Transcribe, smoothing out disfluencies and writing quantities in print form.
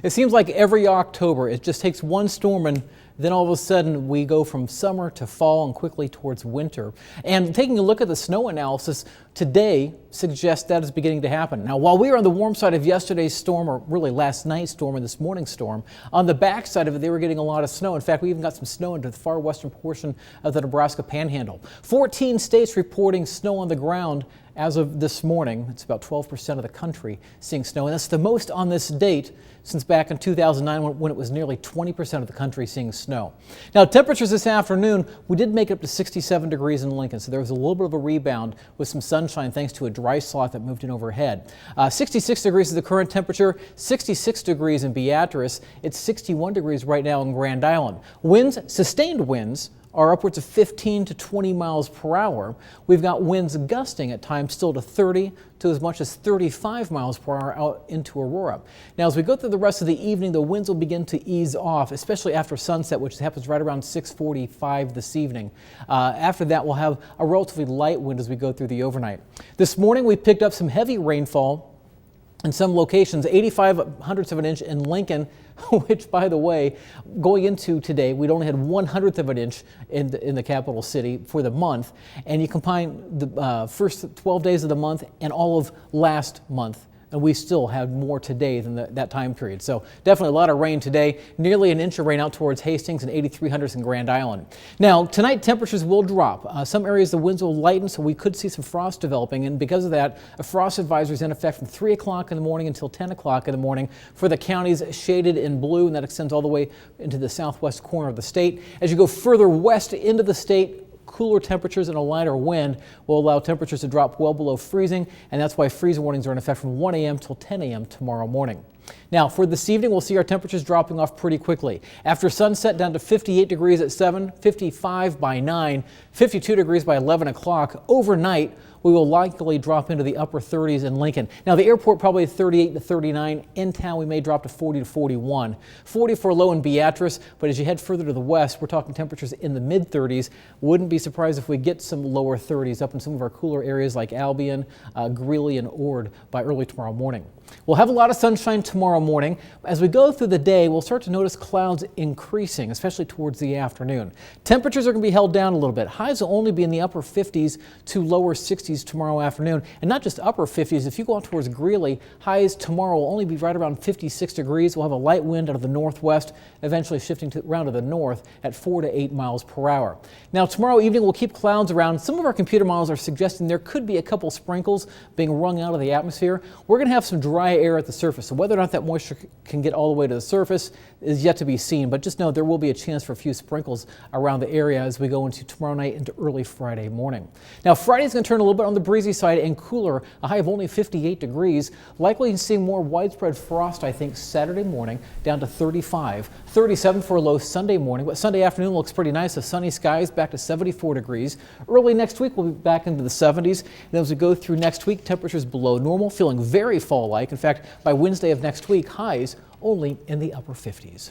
It seems like every October it just takes one storm and then all of a sudden we go from summer to fall and quickly towards winter. And taking a look at the snow analysis today suggests that is beginning to happen. Now, while we were on the warm side of yesterday's storm, or really last night's storm and this morning's storm, on the back side of it they were getting a lot of snow. In fact, we even got some snow into the far western portion of the Nebraska Panhandle. 14 states reporting snow on the ground as of this morning. It's about 12% of the country seeing snow, and that's the most on this date since back in 2009 when it was nearly 20% of the country seeing snow. Now, temperatures this afternoon, we did make it up to 67 degrees in Lincoln, so there was a little bit of a rebound with some sunshine thanks to a dry slot that moved in overhead. 66 degrees is the current temperature, 66 degrees in Beatrice. It's 61 degrees right now in Grand Island. Winds, sustained winds, are upwards of 15 to 20 miles per hour. We've got winds gusting at times still to 30 to as much as 35 miles per hour out into Aurora. Now, as we go through the rest of the evening, the winds will begin to ease off, especially after sunset, which happens right around 6:45 this evening. After that, we'll have a relatively light wind as we go through the overnight. This morning, we picked up some heavy rainfall in some locations, 85/100ths of an inch in Lincoln, which, by the way, going into today, we'd only had 1/100th of an inch in the capital city for the month. And you combine the first 12 days of the month and all of last month, and we still had more today than that time period. So definitely a lot of rain today, nearly an inch of rain out towards Hastings and 83/100ths in Grand Island. Now, tonight temperatures will drop. Some areas the winds will lighten, so we could see some frost developing, and because of that, a frost advisory is in effect from 3 o'clock in the morning until 10 o'clock in the morning for the counties shaded in blue, and that extends all the way into the southwest corner of the state. As you go further west into the state, cooler temperatures and a lighter wind will allow temperatures to drop well below freezing, and that's why freeze warnings are in effect from 1 a.m. till 10 a.m. tomorrow morning. Now, for this evening, we'll see our temperatures dropping off pretty quickly. After sunset, down to 58 degrees at 7, 55 by 9, 52 degrees by 11 o'clock. Overnight, we will likely drop into the upper 30s in Lincoln. Now, the airport probably 38 to 39. In town, we may drop to 40 to 41. 40 for low in Beatrice, but as you head further to the west, we're talking temperatures in the mid-30s. Wouldn't be surprised if we get some lower 30s up in some of our cooler areas like Albion, Greeley, and Ord by early tomorrow morning. We'll have a lot of sunshine tomorrow morning. As we go through the day, we'll start to notice clouds increasing, especially towards the afternoon. Temperatures are going to be held down a little bit. Highs will only be in the upper 50s to lower 60s tomorrow afternoon. And not just upper 50s. If you go out towards Greeley, highs tomorrow will only be right around 56 degrees. We'll have a light wind out of the northwest, eventually shifting around to the north at 4 to 8 miles per hour. Now, tomorrow evening, we'll keep clouds around. Some of our computer models are suggesting there could be a couple sprinkles being wrung out of the atmosphere. We're going to have some dry air at the surface, so whether or not that moisture can get all the way to the surface is yet to be seen, but just know there will be a chance for a few sprinkles around the area as we go into tomorrow night into early Friday morning. Now, Friday is going to turn a little bit on the breezy side and cooler, a high of only 58 degrees. Likely seeing more widespread frost, I think, Saturday morning down to 35, 37 for a low Sunday morning, but Sunday afternoon looks pretty nice. The sunny skies back to 74 degrees. Early next week, we'll be back into the 70s, and as we go through next week, temperatures below normal, feeling very fall-like. In fact, by Wednesday of next week, highs only in the upper 50s.